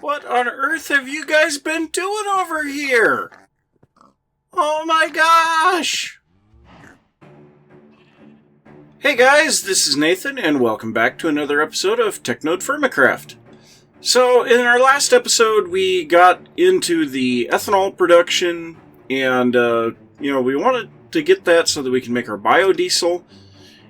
What on earth have you guys been doing over here? Oh my gosh! Hey guys, this is Nathan, and welcome back to another episode of TechNodeFirmaCraft. So, in our last episode, we got into the ethanol production, and, we wanted to get that so that we can make our biodiesel.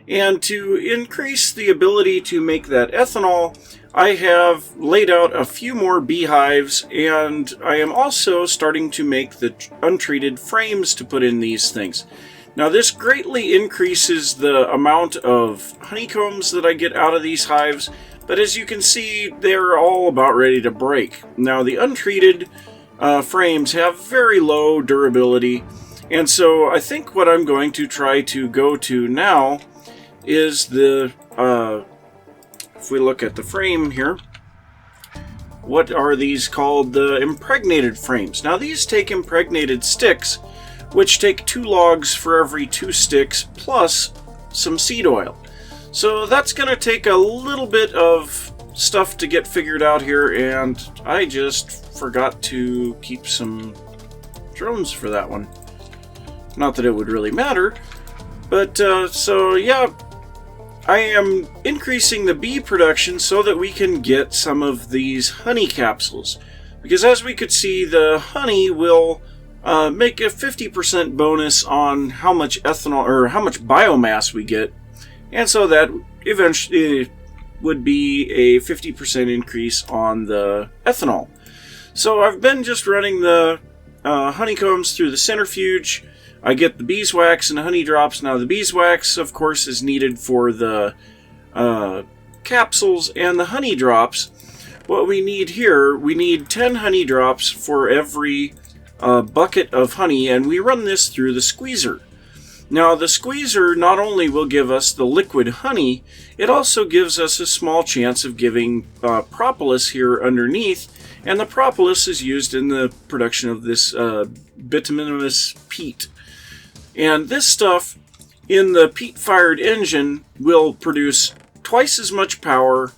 And to increase the ability to make that ethanol, I have laid out a few more beehives, and I am also starting to make the untreated frames to put in these things. Now this greatly increases the amount of honeycombs that I get out of these hives, but as you can see, they're all about ready to break. Now the untreated frames have very low durability, and so I think what I'm going to try to go to now is the, if we look at the frame here, what are these called? The impregnated frames. Now these take impregnated sticks, which take 2 logs for every 2 sticks, plus some seed oil. So that's going to take a little bit of stuff to get figured out here, and I just forgot to keep some drones for that one. Not that it would really matter, but so yeah, I am increasing the bee production so that we can get some of these honey capsules. Because as we could see, the honey will make a 50% bonus on how much ethanol or how much biomass we get. And so that eventually would be a 50% increase on the ethanol. So I've been just running the honeycombs through the centrifuge. I get the beeswax and the honey drops. Now the beeswax, of course, is needed for the capsules, and the honey drops, what we need here, we need 10 honey drops for every bucket of honey, and we run this through the squeezer. Now the squeezer not only will give us the liquid honey, it also gives us a small chance of giving propolis here underneath, and the propolis is used in the production of this bituminous peat. And this stuff in the peat-fired engine will produce twice as much power,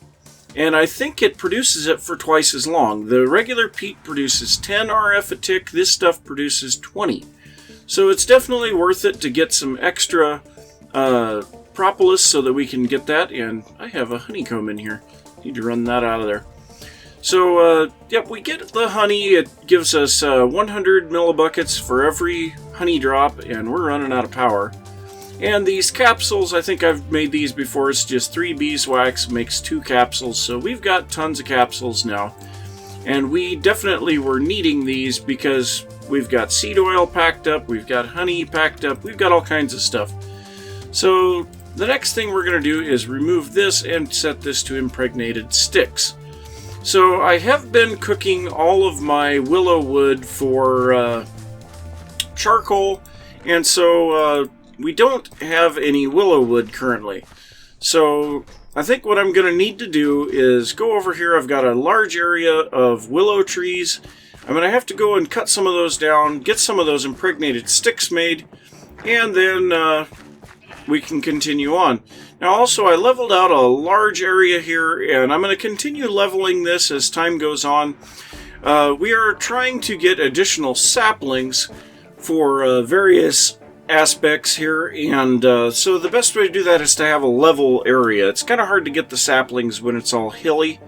and I think it produces it for twice as long. The regular peat produces 10 RF a tick, this stuff produces 20. So it's definitely worth it to get some extra propolis so that we can get that, and I have a honeycomb in here. Need to run that out of there. So, yep, we get the honey. It gives us 100 millibuckets for every honey drop, and we're running out of power. And these capsules, I think I've made these before. It's just 3 beeswax makes 2 capsules, so we've got tons of capsules now. And we definitely were needing these because we've got seed oil packed up, we've got honey packed up, we've got all kinds of stuff. So the next thing we're going to do is remove this and set this to impregnated sticks. So I have been cooking all of my willow wood for charcoal, and so we don't have any willow wood currently. So I think what I'm going to need to do is go over here. I've got a large area of willow trees. I'm going to have to go and cut some of those down, get some of those impregnated sticks made, and then we can continue on. Now also, I leveled out a large area here, and I'm going to continue leveling this as time goes on. We are trying to get additional saplings for various aspects here, and so the best way to do that is to have a level area. It's kind of hard to get the saplings when it's all hilly,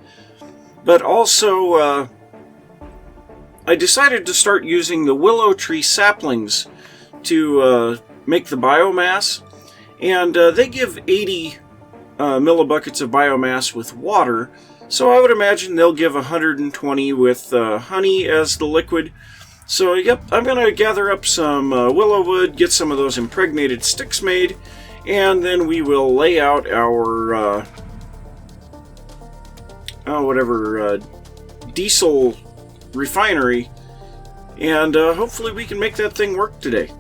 but also I decided to start using the willow tree saplings to make the biomass. And they give 80 millibuckets of biomass with water, so I would imagine they'll give 120 with honey as the liquid. So, yep, I'm going to gather up some willow wood, get some of those impregnated sticks made, and then we will lay out our diesel refinery, and hopefully we can make that thing work today.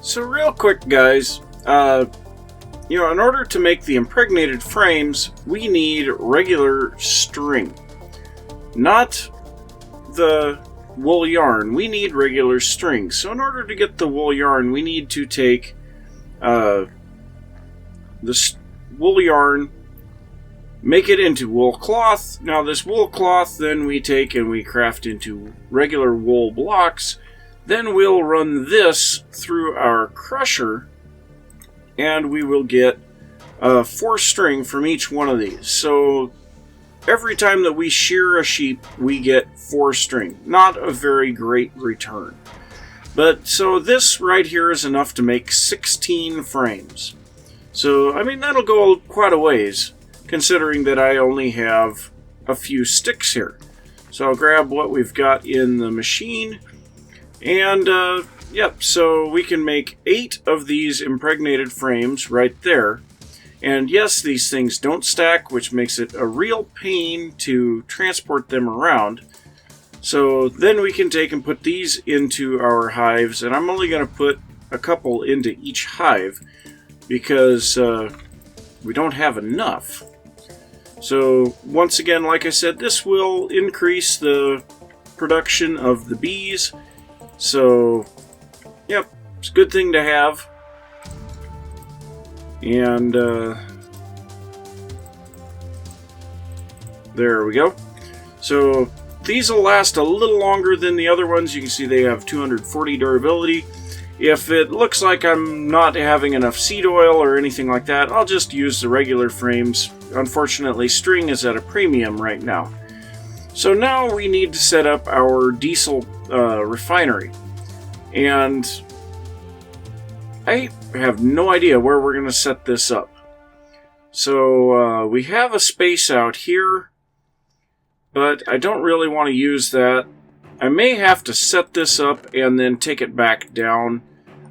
So real quick, guys, in order to make the impregnated frames, we need regular string. Not the wool yarn. We need regular string. So in order to get the wool yarn, we need to take the wool yarn make it into wool cloth. Now this wool cloth then we take and we craft into regular wool blocks. Then we'll run this through our crusher and we will get 4 string from each one of these. So every time that we shear a sheep, we get 4 string. Not a very great return. But so this right here is enough to make 16 frames. So, I mean, that'll go quite a ways, considering that I only have a few sticks here. So I'll grab what we've got in the machine. And, yep, so we can make 8 of these impregnated frames right there. And yes, these things don't stack, which makes it a real pain to transport them around. So then we can take and put these into our hives, and I'm only going to put a couple into each hive because we don't have enough. So once again, like I said, this will increase the production of the bees. So, yep, it's a good thing to have. And there we go. So these will last a little longer than the other ones. You can see they have 240 durability. If it looks like I'm not having enough seed oil or anything like that, I'll just use the regular frames. Unfortunately, string is at a premium right now. So now we need to set up our diesel refinery. And I have no idea where we're going to set this up. So we have a space out here, but I don't really want to use that. I may have to set this up and then take it back down.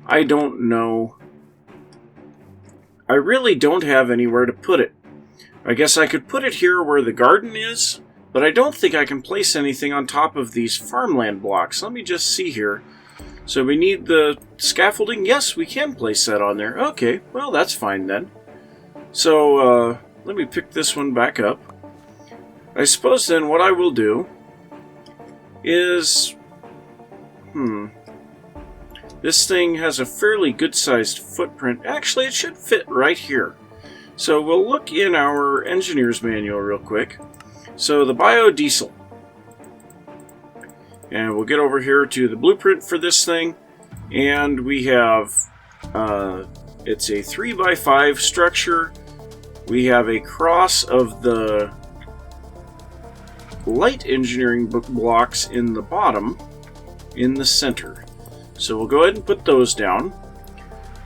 I don't know. I really don't have anywhere to put it. I guess I could put it here where the garden is, but I don't think I can place anything on top of these farmland blocks. Let me just see here. So we need the scaffolding. Yes, we can place that on there. Okay, well that's fine then. So let me pick this one back up. I suppose then what I will do is... This thing has a fairly good-sized footprint. Actually, it should fit right here. So we'll look in our engineer's manual real quick. So the biodiesel. And we'll get over here to the blueprint for this thing. And we have... it's a 3x5 structure. We have a cross of the light engineering blocks in the bottom, in the center. So we'll go ahead and put those down.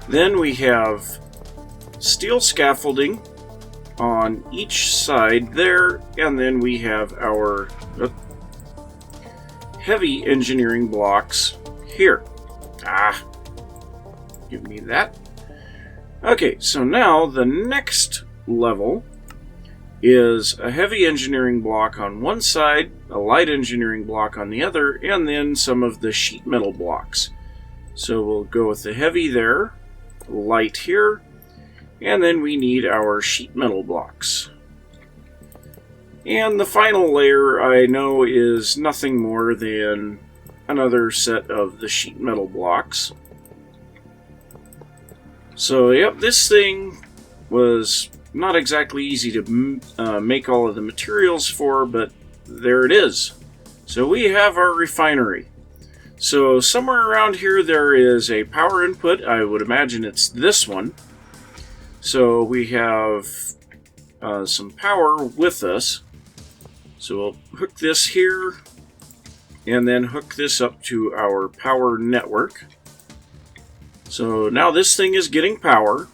Then we have steel scaffolding on each side there, and then we have our heavy engineering blocks here. Give me that. Okay, so now the next level is a heavy engineering block on one side, a light engineering block on the other, and then some of the sheet metal blocks. So we'll go with the heavy there, light here, and then we need our sheet metal blocks. And the final layer I know is nothing more than another set of the sheet metal blocks. So yep, this thing was not exactly easy to make all of the materials for, but there it is. So we have our refinery. So somewhere around here there is a power input. I would imagine it's this one. So we have some power with us. So we'll hook this here and then hook this up to our power network. So now this thing is getting power.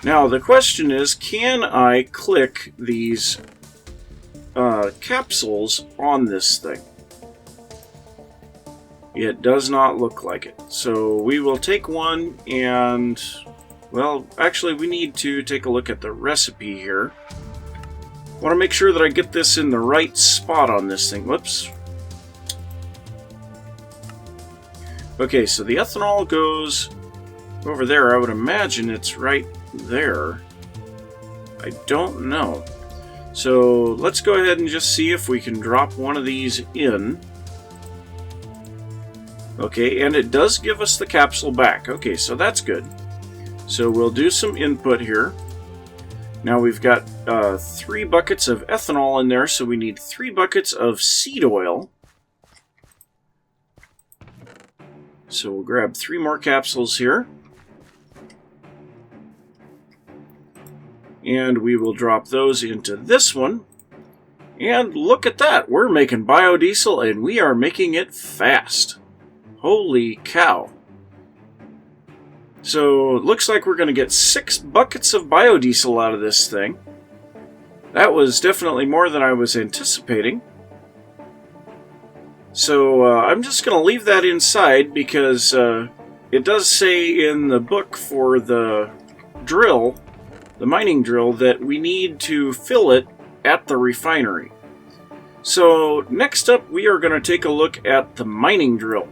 Now the question is, can I click these capsules on this thing? It does not look like it. So we will take one and, well, actually we need to take a look at the recipe here. I want to make sure that I get this in the right spot on this thing. Whoops. Okay, so the ethanol goes over there. I would imagine it's right there. I don't know. So let's go ahead and just see if we can drop one of these in. Okay, and it does give us the capsule back. Okay, so that's good. So we'll do some input here. Now we've got 3 buckets of ethanol in there, so we need 3 buckets of seed oil. So we'll grab 3 more capsules here. And we will drop those into this one. And look at that! We're making biodiesel, and we are making it fast. Holy cow. So it looks like we're going to get 6 buckets of biodiesel out of this thing. That was definitely more than I was anticipating. So I'm just going to leave that inside because it does say in the book for the drill, the mining drill, that we need to fill it at the refinery. So next up we are going to take a look at the mining drill.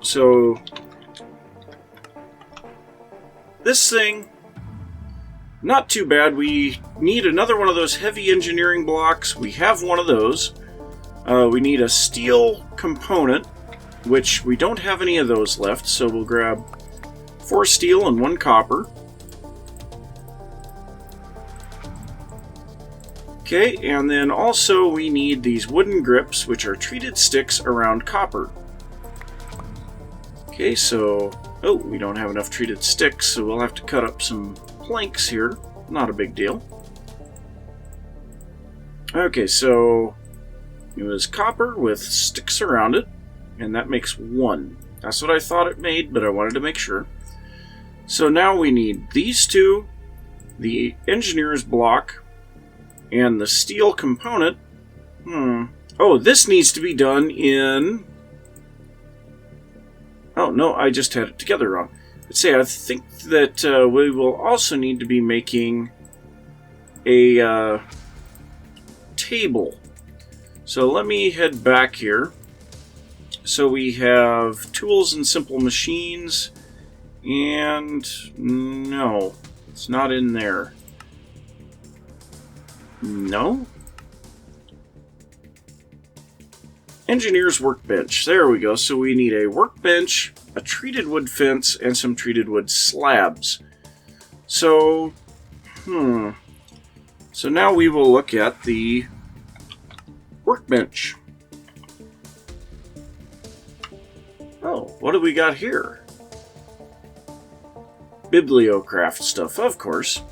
So this thing, not too bad. We need another one of those heavy engineering blocks. We have one of those. We need a steel component, which we don't have any of those left, so we'll grab 4 steel and 1 copper. Okay, and then also we need these wooden grips, which are treated sticks around copper. Okay, so... oh, we don't have enough treated sticks, so we'll have to cut up some planks here. Not a big deal. Okay, so it was copper with sticks around it, and that makes 1. That's what I thought it made, but I wanted to make sure. So now we need these 2, the engineer's block, and the steel component. Oh, this needs to be done in... oh, no, I just had it together wrong. Let's say, I think that we will also need to be making a table. So let me head back here. So we have tools and simple machines, and no, it's not in there. No? Engineer's workbench. There we go. So we need a workbench, a treated wood fence, and some treated wood slabs. So, So now we will look at the workbench. Oh, what do we got here? BiblioCraft stuff, of course.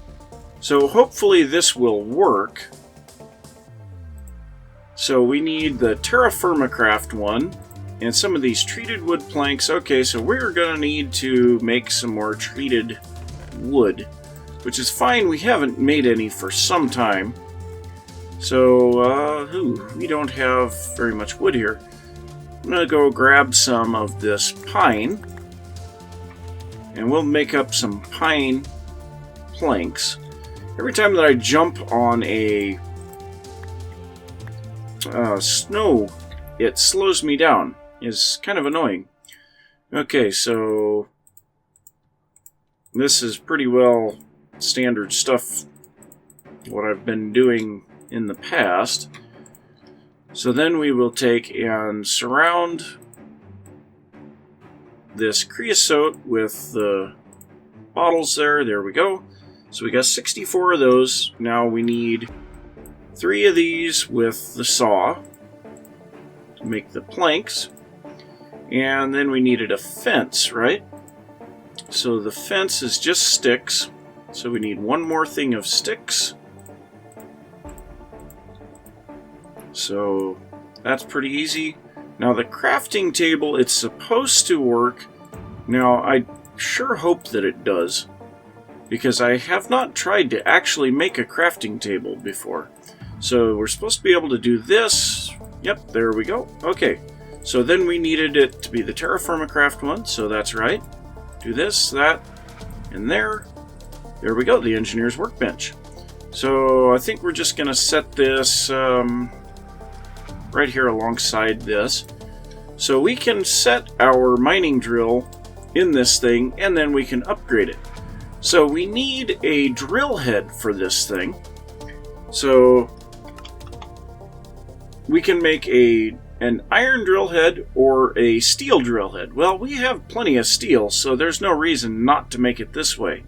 So hopefully this will work. So we need the TerraFirmaCraft one, and some of these treated wood planks. Okay, so we're going to need to make some more treated wood, which is fine. We haven't made any for some time. So, we don't have very much wood here. I'm going to go grab some of this pine, and we'll make up some pine planks. Every time that I jump on a snow, it slows me down. It's kind of annoying. Okay, so this is pretty well standard stuff, what I've been doing in the past. So then we will take and surround this creosote with the bottles there. There we go. So we got 64 of those. Now we need 3 of these with the saw to make the planks. And then we needed a fence, right? So the fence is just sticks. So we need 1 more thing of sticks. So that's pretty easy. Now the crafting table, it's supposed to work. Now I sure hope that it does, because I have not tried to actually make a crafting table before. So we're supposed to be able to do this. Yep, there we go. Okay, so then we needed it to be the TerraFirmaCraft one, so that's right. Do this, that, and there. There we go, the engineer's workbench. So I think we're just going to set this right here alongside this. So we can set our mining drill in this thing, and then we can upgrade it. So we need a drill head for this thing. So we can make an iron drill head or a steel drill head. Well, we have plenty of steel, so there's no reason not to make it this way.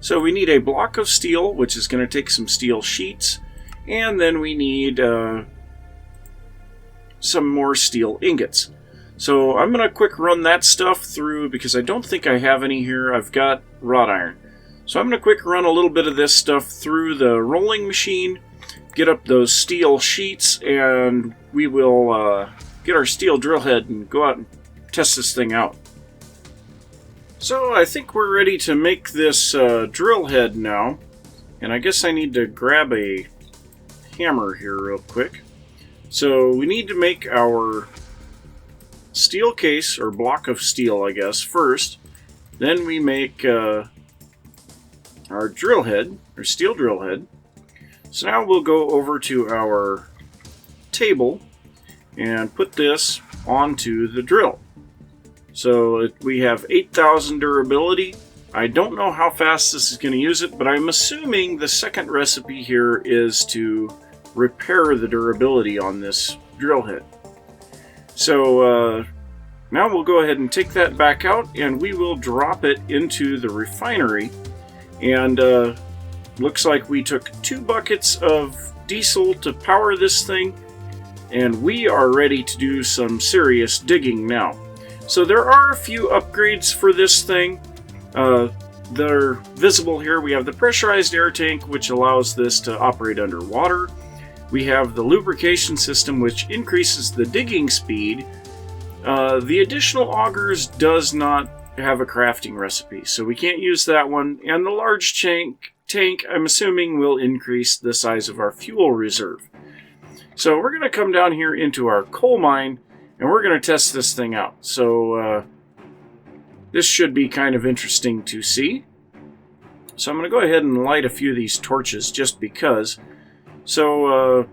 So we need a block of steel, which is going to take some steel sheets, and then we need some more steel ingots. So I'm going to quick run that stuff through because I don't think I have any here. I've got wrought iron. So I'm going to quick run a little bit of this stuff through the rolling machine, get up those steel sheets, and we will get our steel drill head and go out and test this thing out. So I think we're ready to make this drill head now. And I guess I need to grab a hammer here real quick. So we need to make our steel case, or block of steel, I guess, first. Then we make our drill head, or steel drill head. So now we'll go over to our table and put this onto the drill. So we have 8,000 durability. I don't know how fast this is going to use it, but I'm assuming the second recipe here is to repair the durability on this drill head. So now we'll go ahead and take that back out, and we will drop it into the refinery. And looks like we took 2 buckets of diesel to power this thing, and we are ready to do some serious digging now. So there are a few upgrades for this thing. They're visible here. We have the pressurized air tank, which allows this to operate underwater. We have the lubrication system, which increases the digging speed. The additional augers does not have a crafting recipe, so we can't use that one. And the large tank, I'm assuming, will increase the size of our fuel reserve. So we're going to come down here into our coal mine, and we're going to test this thing out. So this should be kind of interesting to see. So I'm going to go ahead and light a few of these torches just because. So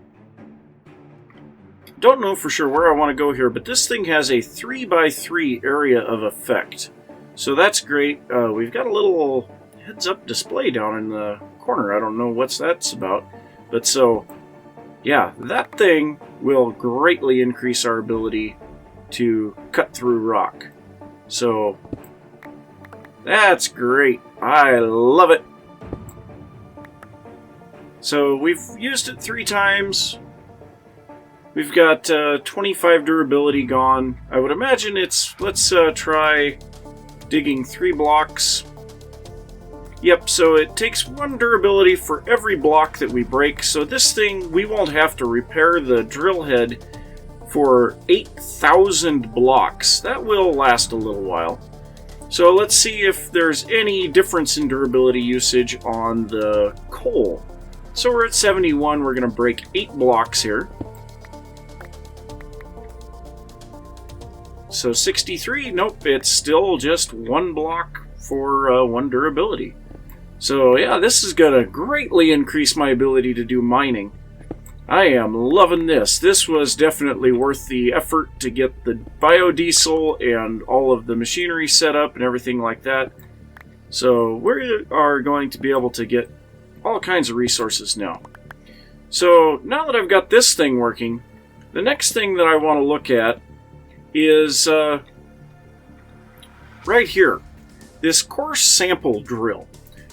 don't know for sure where I want to go here, but this thing has a 3x3 area of effect. So that's great. We've got a little heads-up display down in the corner. I don't know what that's about. But so, yeah, that thing will greatly increase our ability to cut through rock. So, that's great. I love it. So, we've used it 3 times. We've got 25 durability gone. I would imagine it's... Let's try digging 3 blocks. Yep, so it takes 1 durability for every block that we break. So this thing, we won't have to repair the drill head for 8,000 blocks. That will last a little while. So let's see if there's any difference in durability usage on the coal. So we're at 71. We're going to break 8 blocks here. So 63, nope, it's still just 1 block for 1 durability. So yeah, this is going to greatly increase my ability to do mining. I am loving this. This was definitely worth the effort to get the biodiesel and all of the machinery set up and everything like that. So we are going to be able to get all kinds of resources now. So now that I've got this thing working, the next thing that I want to look at is right here, this core sample drill.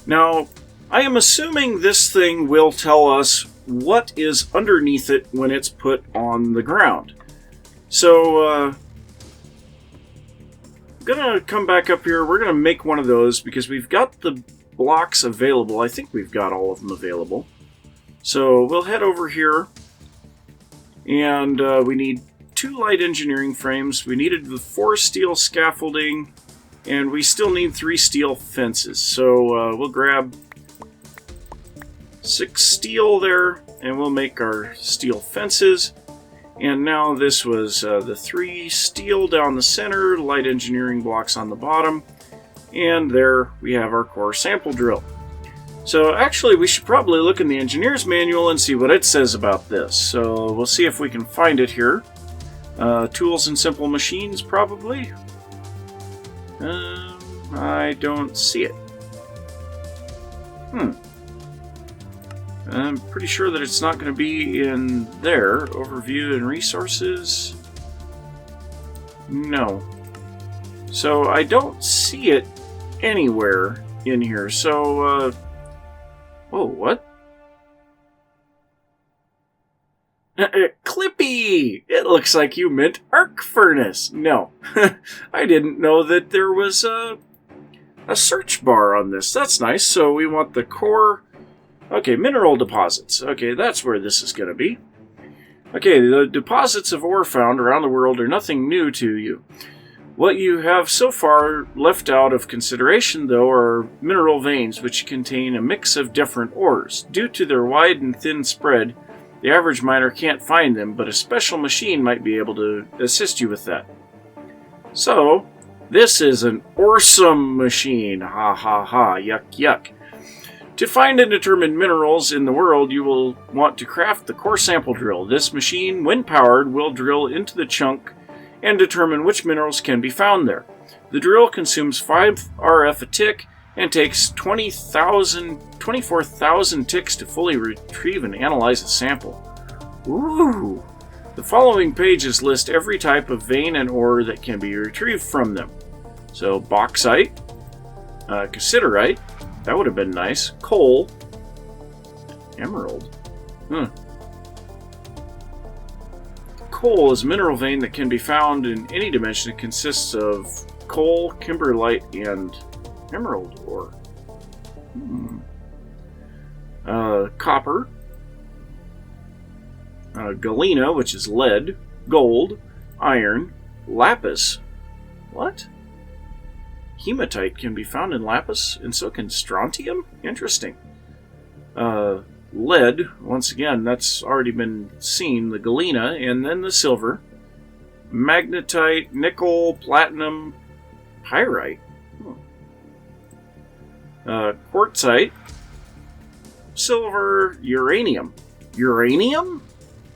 Now, I am assuming this thing will tell us what is underneath it when it's put on the ground. So, I'm gonna come back up here. We're gonna make one of those because we've got the blocks available. I think we've got all of them available. So, we'll head over here, and we need 2 light engineering frames. We needed the 4 steel scaffolding, and we still need 3 steel fences. So we'll grab 6 steel there, and we'll make our steel fences. And now this was the 3 steel down the center, light engineering blocks on the bottom, and there we have our core sample drill. So actually we should probably look in the engineer's manual and see what it says about this. So we'll see if we can find it here. Tools and simple machines, probably. I don't see it. I'm pretty sure that it's not going to be in there. Overview and resources. No. So I don't see it anywhere in here. So, oh, what? Clippy! It looks like you meant arc furnace. No, I didn't know that there was a search bar on this. That's nice. So we want the core. Okay, mineral deposits. Okay, that's where this is going to be. Okay, the deposits of ore found around the world are nothing new to you. What you have so far left out of consideration, though, are mineral veins, which contain a mix of different ores. Due to their wide and thin spread, the average miner can't find them, but a special machine might be able to assist you with that. So, this is an awesome machine. Ha ha ha, yuck yuck. To find and determine minerals in the world, you will want to craft the core sample drill. This machine, when powered, will drill into the chunk and determine which minerals can be found there. The drill consumes 5 RF a tick and takes 24,000 ticks to fully retrieve and analyze a sample. Ooh! The following pages list every type of vein and ore that can be retrieved from them. So, bauxite, cassiterite, that would have been nice, coal, emerald, Coal is a mineral vein that can be found in any dimension. It consists of coal, kimberlite, and emerald ore. Copper, galena, which is lead, gold, iron, lapis. What? Hematite can be found in lapis, and so can strontium? Interesting. Lead, once again, that's already been seen, the galena, and then the silver. Magnetite, nickel, platinum, pyrite. Quartzite, silver, uranium. Uranium?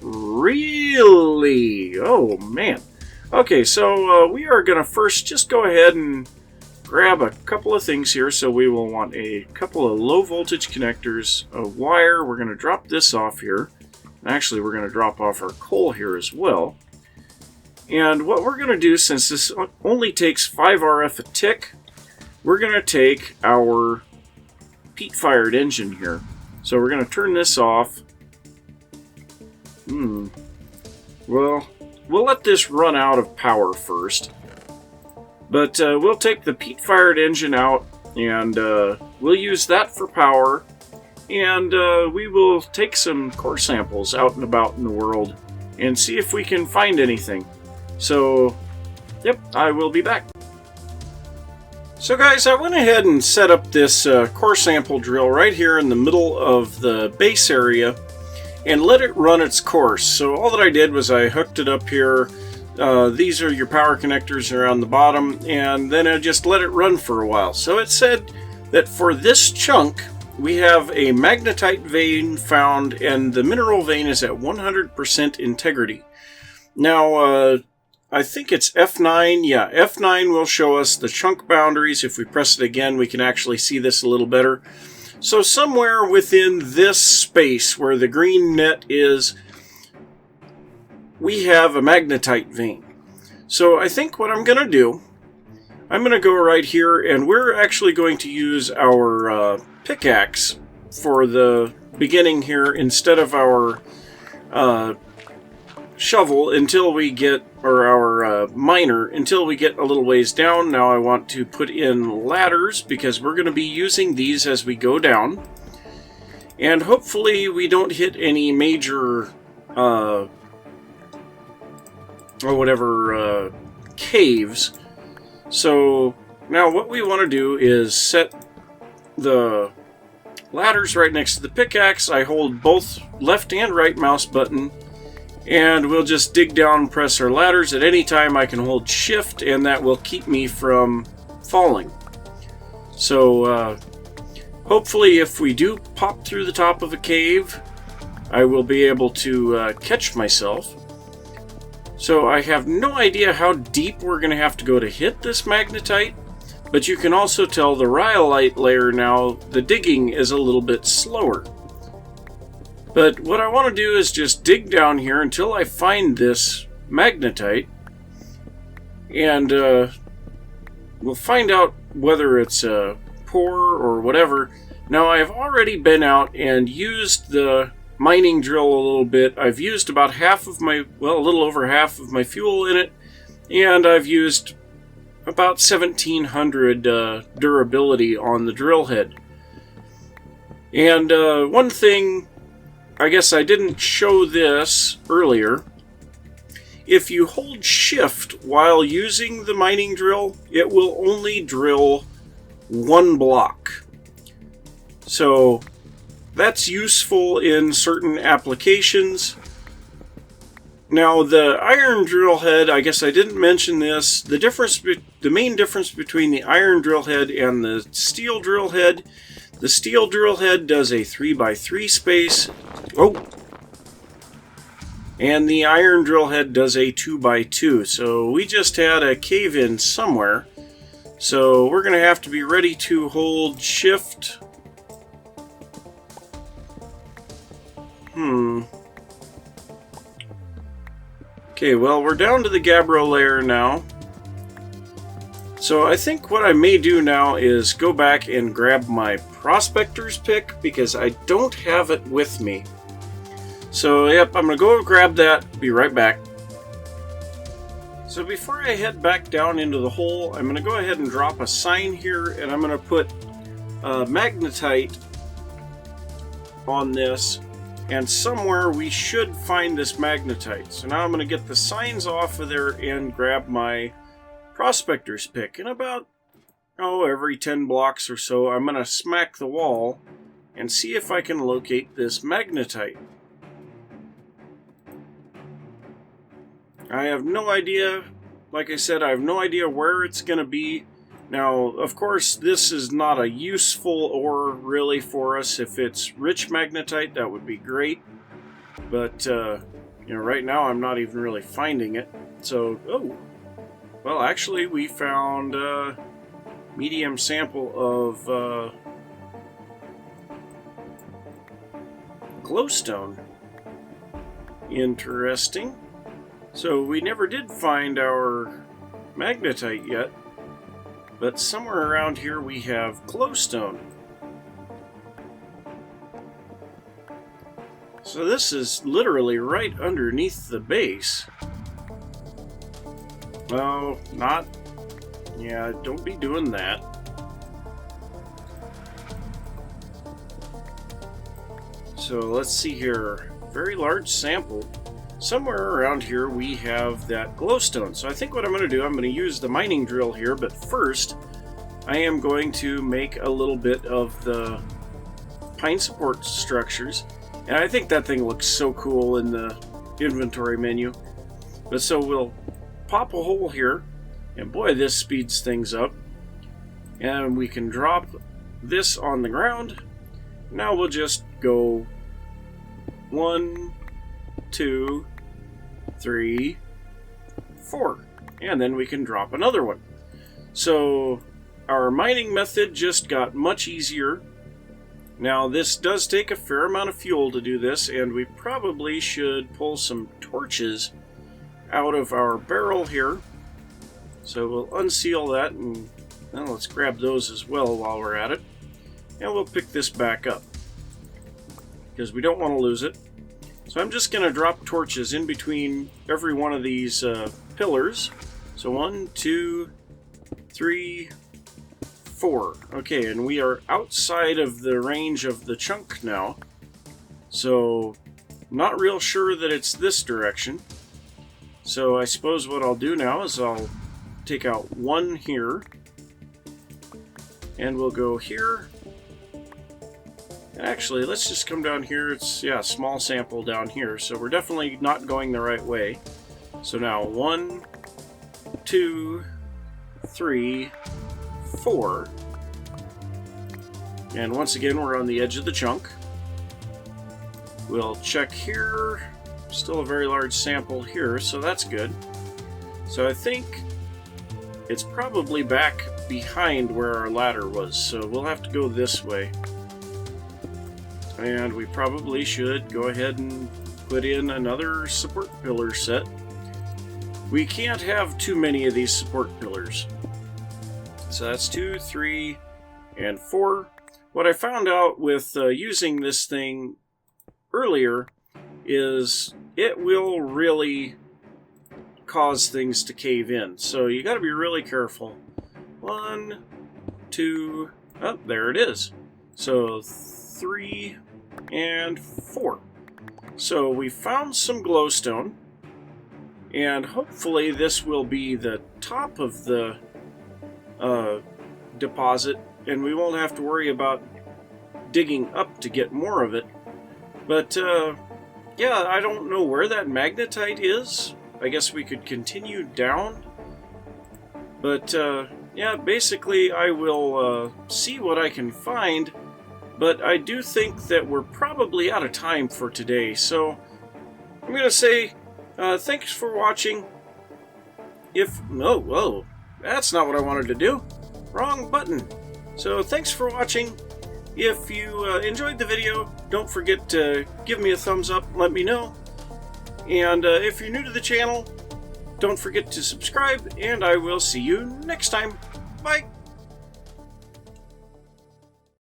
Really? Oh, man. Okay, so we are going to first just go ahead and grab a couple of things here. So we will want a couple of low voltage connectors, a wire. We're going to drop this off here. Actually, we're going to drop off our coal here as well. And what we're going to do, since this only takes 5 RF a tick, we're going to take our peat-fired engine here. So we're going to turn this off. Well, we'll let this run out of power first. But we'll take the peat-fired engine out, and we'll use that for power. And we will take some core samples out and about in the world and see if we can find anything. So, yep, I will be back. So guys, I went ahead and set up this core sample drill right here in the middle of the base area and let it run its course. So all that I did was I hooked it up here. These are your power connectors around the bottom, and then I just let it run for a while. So it said that for this chunk, we have a magnetite vein found, and the mineral vein is at 100% integrity. Now, I think it's F9. Yeah, F9 will show us the chunk boundaries. If we press it again, we can actually see this a little better. So somewhere within this space where the green net is, we have a magnetite vein. So I think what I'm going to do, I'm going to go right here, and we're actually going to use our pickaxe for the beginning here instead of our shovel until we get, or our miner, until we get a little ways down. Now I want to put in ladders because we're going to be using these as we go down. And hopefully we don't hit any major caves. So now what we want to do is set the ladders right next to the pickaxe. I hold both left and right mouse button, and we'll just dig down and press our ladders. At any time I can hold shift, and that will keep me from falling. So hopefully if we do pop through the top of a cave, I will be able to catch myself. So I have no idea how deep we're going to have to go to hit this magnetite, but you can also tell the rhyolite layer now, the digging is a little bit slower. But what I want to do is just dig down here until I find this magnetite, and we'll find out whether it's 0.1 core or whatever. Now I've already been out and used the mining drill a little bit. I've used about half of my, well, a little over half of my fuel in it, and I've used about 1700 durability on the drill head. And one thing, I guess I didn't show this earlier. If you hold shift while using the mining drill, it will only drill one block. So that's useful in certain applications. Now the iron drill head, I guess I didn't mention this. The main difference between the iron drill head and the steel drill head, the steel drill head does a 3x3 space. Oh! And the iron drill head does a 2x2. So we just had a cave-in somewhere. So we're going to have to be ready to hold shift. Okay, well, we're down to the gabbro layer now. So I think what I may do now is go back and grab my prospector's pick, because I don't have it with me. So, yep, I'm going to go grab that, be right back. So before I head back down into the hole, I'm going to go ahead and drop a sign here, and I'm going to put magnetite on this, and somewhere we should find this magnetite. So now I'm going to get the signs off of there and grab my prospector's pick. And about, every 10 blocks or so, I'm going to smack the wall and see if I can locate this magnetite. I have no idea. Like I said, I have no idea where it's going to be. Now, of course, this is not a useful ore really for us. If it's rich magnetite, that would be great. But, right now I'm not even really finding it. So, well, actually, we found a medium sample of glowstone. Interesting. So we never did find our magnetite yet, but somewhere around here we have glowstone. So this is literally right underneath the base. Oh, not... Yeah, don't be doing that. So let's see here. Very large sample. Somewhere around here we have that glowstone. So I think what I'm going to do, I'm going to use the mining drill here, but first I am going to make a little bit of the pine support structures. And I think that thing looks so cool in the inventory menu. But so we'll pop a hole here, and boy, this speeds things up. And we can drop this on the ground. Now we'll just go 1, 2, 3, 4, and then we can drop another one. So our mining method just got much easier. Now this does take a fair amount of fuel to do this, and we probably should pull some torches out of our barrel here. So we'll unseal that, and well, let's grab those as well while we're at it. And we'll pick this back up, because we don't want to lose it. So I'm just going to drop torches in between every one of these pillars. So 1, 2, 3, 4. Okay, and we are outside of the range of the chunk now. So not real sure that it's this direction. So I suppose what I'll do now is I'll take out one here. And we'll go here. Actually, let's just come down here. It's, yeah, a small sample down here, so we're definitely not going the right way. So now 1, 2, 3, 4. And once again, we're on the edge of the chunk. We'll check here. Still a very large sample here, so that's good. So I think it's probably back behind where our ladder was, so we'll have to go this way. And we probably should go ahead and put in another support pillar set. We can't have too many of these support pillars. So that's 2, 3, and 4. What I found out with using this thing earlier is it will really cause things to cave in. So you got to be really careful. 1, 2, oh, there it is. So 3 and 4. So we found some glowstone, and hopefully this will be the top of the deposit, and we won't have to worry about digging up to get more of it. But yeah, I don't know where that magnetite is. I guess we could continue down. But yeah, basically I will see what I can find. But I do think that we're probably out of time for today. So I'm going to say thanks for watching. Oh, whoa, that's not what I wanted to do. Wrong button. So thanks for watching. If you enjoyed the video, don't forget to give me a thumbs up, let me know. And if you're new to the channel, don't forget to subscribe, and I will see you next time. Bye!